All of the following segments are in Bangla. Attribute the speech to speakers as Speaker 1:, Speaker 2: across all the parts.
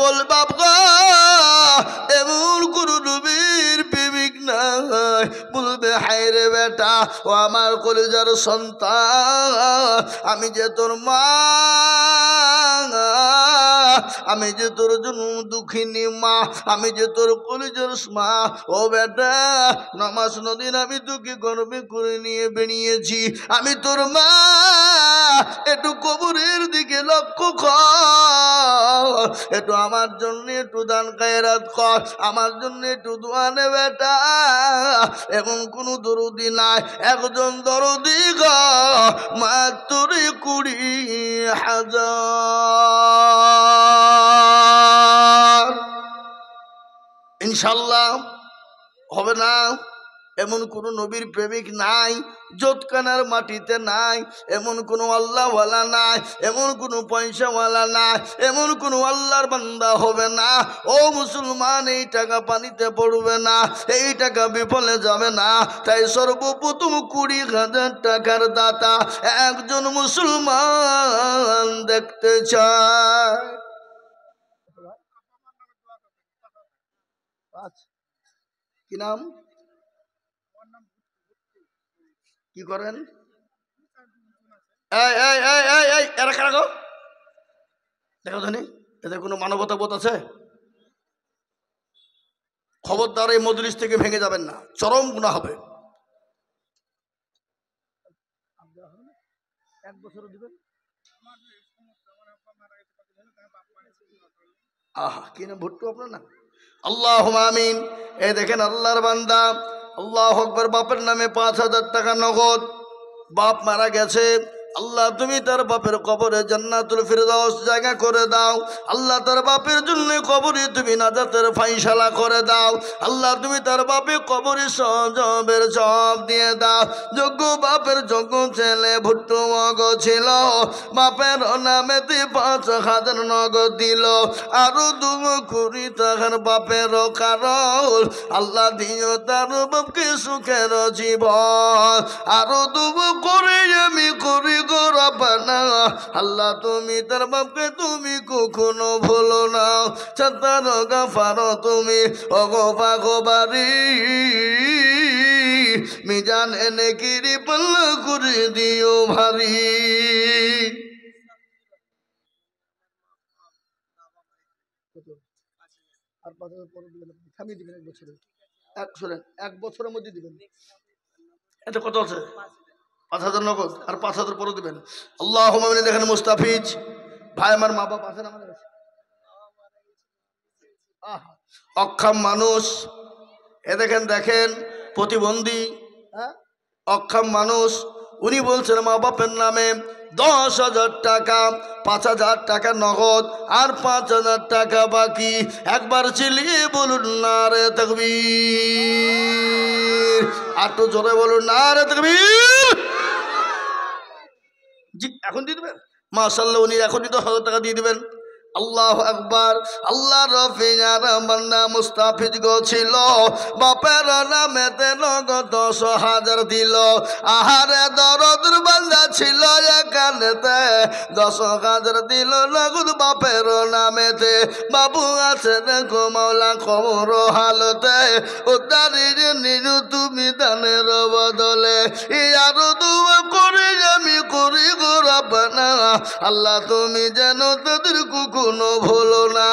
Speaker 1: বল বাবা এমন কোন নবীর প্রেমিক নাই বলবে হায় রে বেটা ও আমার কলিজার সন্তান আমি যে তোর মা আমি যে তোর জন্য দুঃখিনী মা আমি যে তোর কলিজার মা ও বেটা নামাজ নদিন আমি তোকে গর্বে করে নিয়ে বেরিয়েছি আমি তোর মা একটু কবরের দিকে লক্ষ্য কর একটু আমার জন্য একটু দান খায়রাত কর আমার জন্য একটু দোয়া নে বেটা এমন কোন দরদি নাই একজন দরদি গো মাত্র 20,000 ইনশাল্লাহ হবে না এমন কোন নবীর প্রেমিক নাই জোতকানার মাটিতে নাই এমন কোন আল্লাহওয়ালা নাই এমন কোন পয়সাওয়ালা নাই এমন কোন আল্লাহর বান্দা হবে না ও মুসলমান এই টাকা পানিতে পড়বে না এই টাকা বিফলে যাবে না তাই সর্বপ্রথম 20,000 টাকার দাতা একজন মুসলমান দেখতে চায় কি নাম কি করেন দেখো ধনী এদের কোনো মানবতা বোধ আছে খবরদার এই মজলিস থেকে ভেঙে যাবেন না চরম গুনাহ হবে 1 বছর দিবেন আহা কি না ভুট্টু আপনার না আল্লাহুম্মা আমিন এই দেখেন আল্লাহর বান্দা আল্লাহু আকবার বাপের নামে 5,000 টাকা নগদ বাপ মারা গেছে আল্লাহ তুমি তার বাপের কবরে জান্নাতুল ফিরদাউস জায়গা করে দাও আল্লাহ তার বাপের জন্য কবরে তুমি নাজাতের ফায়সালা করে দাও আল্লাহ তুমি তার বাপের কবরে সজবের জব দিয়ে দাও যোগ্য বাপের যোগ্য ছেলে ভুট্টু মগ ছিল বাপের নামেতে 5,000 নগদ দিল আরো 2 কোটি টাকার বাপের কারণ আল্লাহ দিও তার বাপকে সুখের জীবন আরো 2 করে আমি করি আল্লাহ তুমি তার বাপকে তুমি কখনো ভুলো না ছাতার গাফার তুমি অগোপাগোবারি মিজান এনে কিরি পাল্লা করে দিও ভারী আর 5,000 পরে দিবেন থামিয়ে দিবেন 1 বছরে শুনেন 1 বছরের মধ্যে দিবেন এটা কত আছে 5,000 নগদ আর 5,000 পরে দিবেন আল্লাহুম্মা আমিন দেখেন মুস্তাফিজ ভাই আমার মা বাবা আছেন আমাদের কাছে অক্ষম মানুষ এ দেখেন প্রতিবন্ধী অক্ষম মানুষ উনি বলছেন মা বাপের নামে 10,000 টাকা 5,000 টাকা নগদ আর 5,000 টাকা বাকি একবার চিল্লিয়ে বলুন নারে তাকবীর আর তো জোরে বলুন নারে তাকবীর জি এখন দিয়ে দেবেন মাশাআল্লাহ উনি এখনই 10,000 টাকা দিয়ে দিবেন আল্লাহু আকবার আল্লাহ রফিয়ার বান্দা মুস্তাফিজ গো ছিল বাপের নামেতে নগদ 10,000 দিল আহারে দরদুর বান্দা ছিল এখানেতে 10,000 দিল নগদ বাপের নামেতে বাবু আছে দেখো মাওলা কবর হালতে উদ্ধারি নিনু তুমি দানের বদলে আরো দুয়া করে আমি করি গো রব্বানা আল্লাহ তুমি যেন তাদের কোনো ভুলো না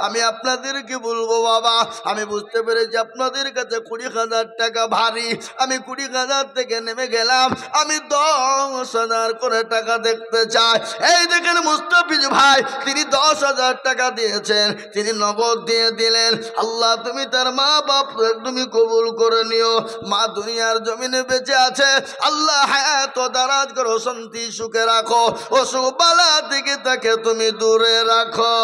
Speaker 1: আমি আপনাদেরকে বলবো বাবা আমি বুঝতে পেরেছি আপনাদের কাছে 20,000 টাকা ভারী আমি 20,000 থেকে নেমে গেলাম আমি 10,000 করে টাকা দেখতে চাই এই দেখেন মুস্তাফিজ ভাই তিনি 10,000 টাকা দিয়েছেন তিনি নগদ দিয়ে দিলেন আল্লাহ তুমি তার মা বাপ তুমি কবুল করে নিও মা দুনিয়ার জমিনে বেঁচে আছে আল্লাহ হায়াত দারাজ করো শান্তি সুখে রাখো অসুখ বালা থেকে তাকে তুমি দূরে রাখো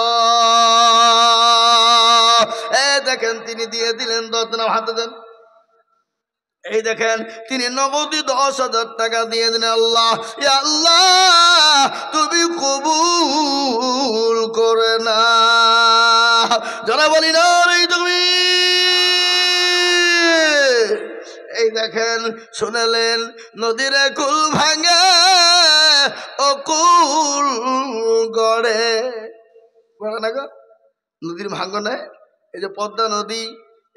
Speaker 1: এই দেখেন তিনি দিয়ে দিলেন 10 নাও হাতে দেন এই দেখেন তিনি নগদি 10,000 টাকা দিয়ে দিলেন আল্লাহ ইয়া আল্লাহ তুমি কবুল করে না যারা বলি না এই তুমি এই দেখেন শুনলেন নদীর কুল ভাঙে ও কুল গড়ে পড়ে না গো, নদীর ভাঙনে এই যে পদ্মা নদী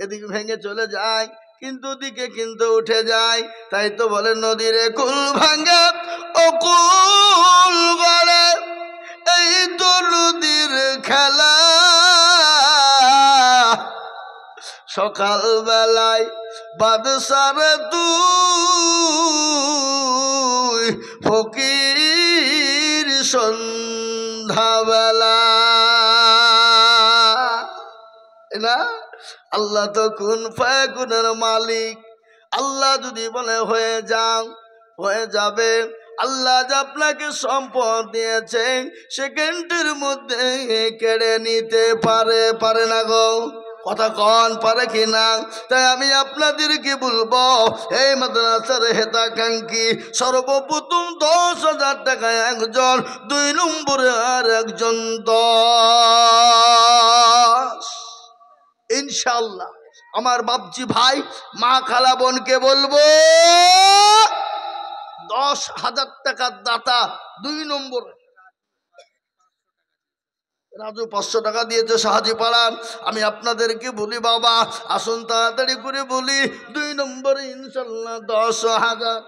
Speaker 1: এদিকে ভেঙে চলে যায়, কিন্তু দিকে কিন্তু উঠে যায়। তাই তো বলে নদীর কুল ভাঙে ও কুল গড়ে, এই তো নদীর খেলা। সকাল বেলায় বাদশার তুই ফকির সন্ধ্যাবেলা না। আল্লাহ তো কুন ফায়াকুনের মালিক। আল্লাহ যদি বলে হয়ে যান হয়ে যাবে। আল্লাহ যে আপনাকে সম্পদ দিয়েছে সেকেন্ডের মধ্যে কেড়ে নিতে পারে, পারে না গো? কথা কন পারে কি না? তাই আমি আপনাদেরকে বলবো, এই মাদ্রাসার হেতাকাঙ্ক্ষী সর্বপ্রথম 10,000 টাকা একজন, 2 নম্বরে আর একজন 10। ইনশাআল্লাহ আমার বাপজি ভাই মা খালা বোনকে বলবো 10,000 টাকার দাতা 2 নম্বরে। রাজু 500 টাকা দিয়েছে সাহায্য পাড়া। আমি আপনাদেরকে বলি বাবা আসুন তাড়াতাড়ি করে বলি 2 নম্বরে ইনশাআল্লাহ 10,000।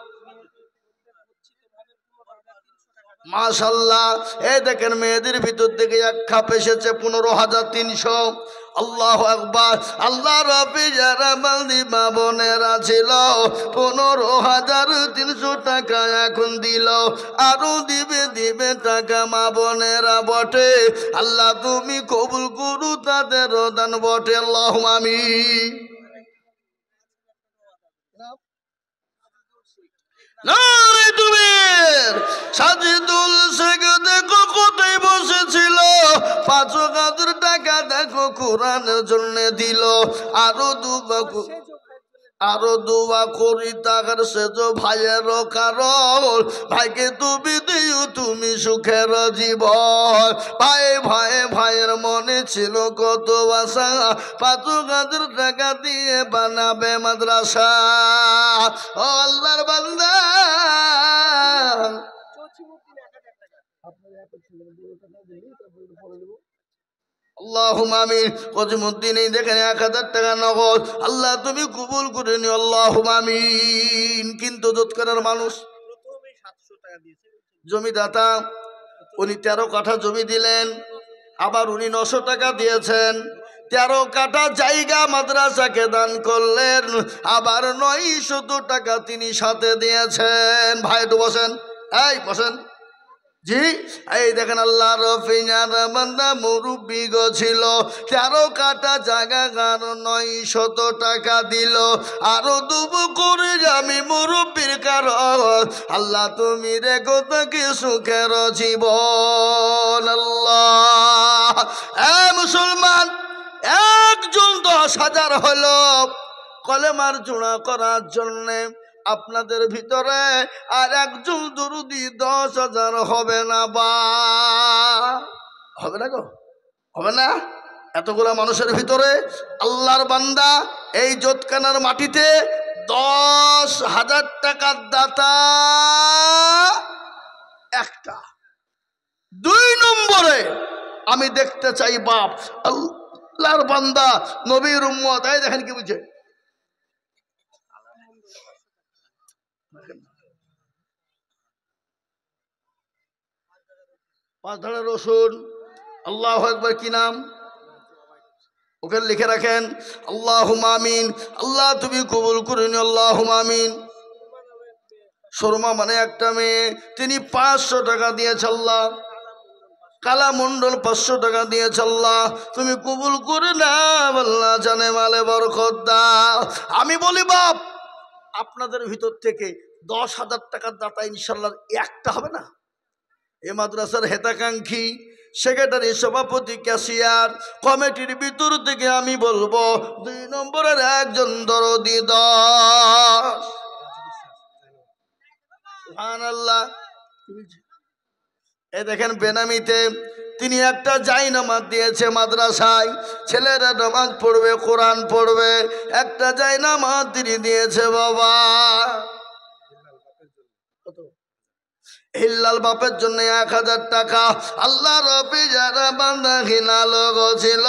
Speaker 1: মাশাআল্লাহ এই দেখেন মেয়েদের ভিতর থেকে এক খাপ এসেছে 15,300। আল্লাহু আকবার। আল্লাহ রাব্বি যারা মালদি বাবনেরা ছিল 15,300 টাকা এখন দিল, আরো দিবে দিবে টাকা মা বোনেরা বটে। আল্লাহ তুমি কবুল করু তাদের দান বটে, আল্লাহুম্মা আমিন। সাজিদুল শেখ দেখো কোথায় বসেছিল, 5,000 টাকা দেখো কোরআনের জন্য দিল, আরো দুবা করি তাকার সেজ ভাইয়ের কারণ, ভাইকে তুমি দিও তুমি সুখের জীবন। ভাই ভাই ভাইয়ের মনে ছিল কত আশা, 5,000 টাকা দিয়ে বানাবে মাদ্রাসা। ও আল্লাহর বান্দা আল্লাহুম্মা আমিন। কজিমউদ্দিন এই দেখেন 1,000 টাকা নগদ। আল্লাহ তুমি কবুল করে নিও, আল্লাহুম্মা আমিন। কিন্তু দোতকানার মানুষ জমিদাতা উনি 13 কাঠা জমি দিলেন, আবার উনি 900 টাকা দিয়েছেন। 13 কাঠা জায়গা মাদ্রাসাকে দান করলেন, আবার 900 টাকা তিনি সাথে দিয়েছেন। ভাই একটু বসেন, এই বসেন। জি এই দেখেন আল্লাহ রফিনার বান্দা মুরব্বি গো ছিল, 13 কাঠা জায়গা গান 900 টাকা দিল, আরো দুবো করে আমি মুরব্বির কারণ। আল্লাহ তুমি রেখো তাকে সুখের জীবন। আল্লাহ মুসলমান একজন 10,000 হলো কলেমার জোড়া করার জন্যে। আপনাদের ভিতরে আর একজন দুরুদি 10,000 হবে না বা হবে না গো? হবে না? এতগুলা মানুষের ভিতরে আল্লাহর বান্দা এই জোতকানার মাটিতে 10,000 টাকার দাতা একটা। 2 নম্বরে আমি দেখতে চাই বাপ আল্লাহর বান্দা নবীর উম্মত। এই দেখেন কি বুঝে পাঁচ ধারা রসুন। আল্লাহু আকবার। কি নাম? ওখানে লিখে রাখেন আল্লাহুম্মা আমিন। আল্লাহ তুমি কবুল করে নিও, আল্লাহুম্মা আমিন। শর্মা মানে একটা মেয়ে, তিনি 500 টাকা দিয়েছে আল্লাহ। কালা মন্ডল 500 টাকা দিয়েছে আল্লাহ, তুমি কবুল করে নাও আল্লাহ, জানে মালে বরকত দাও। আমি বলি বাপ আপনাদের ভিতর থেকে 10,000 টাকার দাতা ইনশাআল্লাহ একটা হবে না? এ মাদ্রাসার হেতাকাঙ্ক্ষী সেক্রেটারি সভাপতি ক্যাশিয়ার কমিটির ভিতর থেকে আমি বলবো 2 নম্বরের একজন দরদি 10। সুবহানাল্লাহ। এ দেখেন বেনামিতে তিনি একটা জায়নামাজ দিয়েছে মাদ্রাসায়, ছেলেরা নামাজ পড়বে কোরআন পড়বে, একটা জায়নামাজ তিনি দিয়েছে বাবা। হিল্লাল বাপের জন্য 1000 টাকা। আল্লাহ রবি যারা বান্দা হিলাল ছিল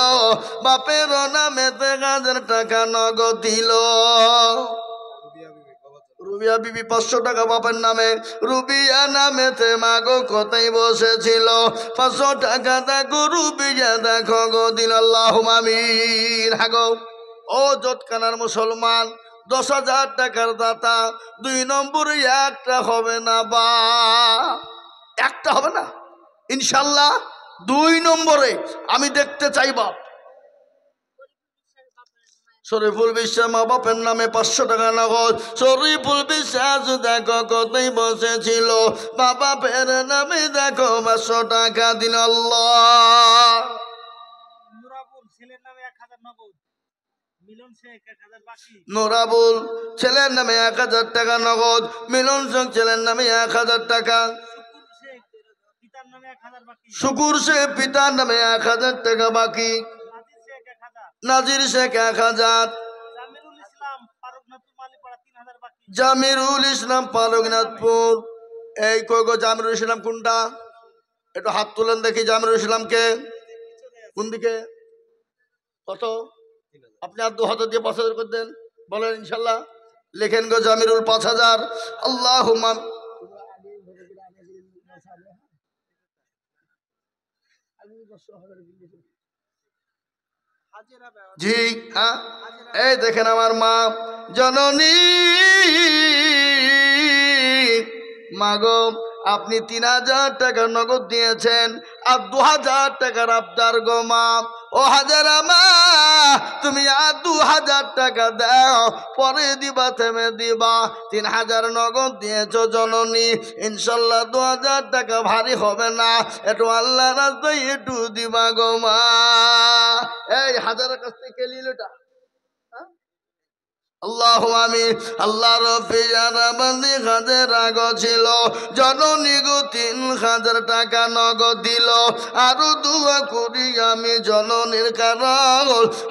Speaker 1: বাপের নামেতে 1000 টাকা নগদ দিল। রুবিয়া বিবি 500 টাকা বাপের নামে। রুবিয়া নামেতে মাগো কোথায় বসেছিল 500 টাকা দেখো রুবিয়া দেখো গো দিল। আল্লাহুম্মা আমিন। হাগো ও জটকানার মুসলমান 10,000 টাকার দাতা 2 নম্বরে একটা হবে না বা একটা হবে না ইনশাল্লাহ 2 নম্বরে আমি দেখতে চাই বাপ। শরীফুল বিশ্বাস মা বাপের নামে 500 টাকা নগদ। শরীফুল বিশ্বাস দেখো কোথায় বসেছিল বাবা পের নামে দেখো 500 টাকা দিন। আল্লাহ নোরাবুল ছেলের নামে 1000 টাকা নগদ। মিলন শেখ ছেলের নামে 1000 টাকা। শুকুর শেখ পিতার নামে 1000 টাকা বাকি। নাজির শেখ 1000। জামিরুল ইসলাম পারগনাথপুর। এই কই গো জামিরুল ইসলাম কোনটা? একটু হাত তুলেন দেখি। জামিরুল ইসলামকে কোন দিকে? কত? আপনি আর 2000 দিয়ে 5000 করে দেন বলেন ইনশাল্লাহ। লেখেন গো জামিরুল 5000। আল্লাহুম্মা জি হ্যাঁ। এই দেখেন আমার মা জননী মাগো আপনি 3000 টাকা নগদ দিয়েছেন আর 2000 টাকার আবদার গো মা। ও হাজারা মা তুমি আর 2000 টাকা দাও পরে দিবা থেমে দিবা। 3000 নগদ দিয়েছো জননী ইনশাল্লাহ 2000 টাকা ভারী হবে না একটু আল্লাহ রাস্তায় একটু দিবা গো মা। এই হাজারের কাছ থেকে নিল এটা। আল্লাহুম্মা আমিন। আল্লাহ রব্বি যারা বান্দি হাজার আগো ছিল জননী গো 3000 টাকা নগদ দিল। আরো দোয়া করি আমি জননীর কারণ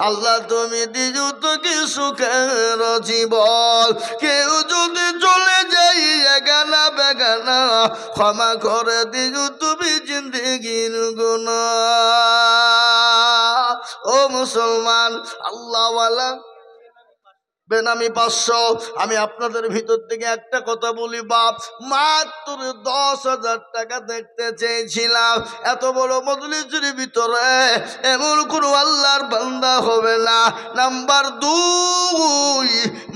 Speaker 1: আল্লাহ তুমি দিও তো কি সুখের জীবন। কেউ যদি চলে যাই এগানা বেগানা ক্ষমা করে দিও তুমি জিন্দেগির গুনাহ। ও মুসলমান আল্লাহওয়ালা বেনামি 500। আমি আপনাদের ভিতর থেকে একটা কথা বলি বাপ মাত্র 10,000 টাকা দেখতে চেয়েছিলাম। এত বড় মজলিসের ভিতরে এমন কোনো আল্লাহর বান্দা হবে না। নাম্বার 2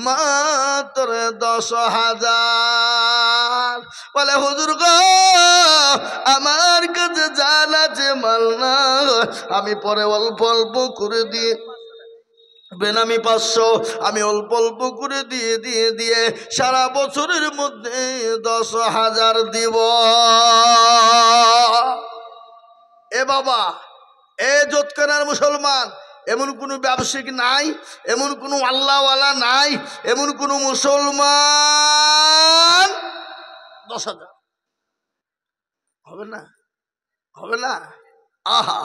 Speaker 1: মাত্র 10,000 বলে হুজুর গো আমার কাছে জান আছে মাল না আমি পরে অল্প অল্প করে দিয়ে বেনামি 500 আমি অল্প অল্প করে দিয়ে সারা বছরের মধ্যে 10,000 দিব। এ বাবা এ জোতকানার মুসলমান এমন কোনো ব্যবসায়িক নাই, এমন কোনো আল্লাহওয়ালা নাই, এমন কোনো মুসলমান 10,000 হবে না হবে না। আহা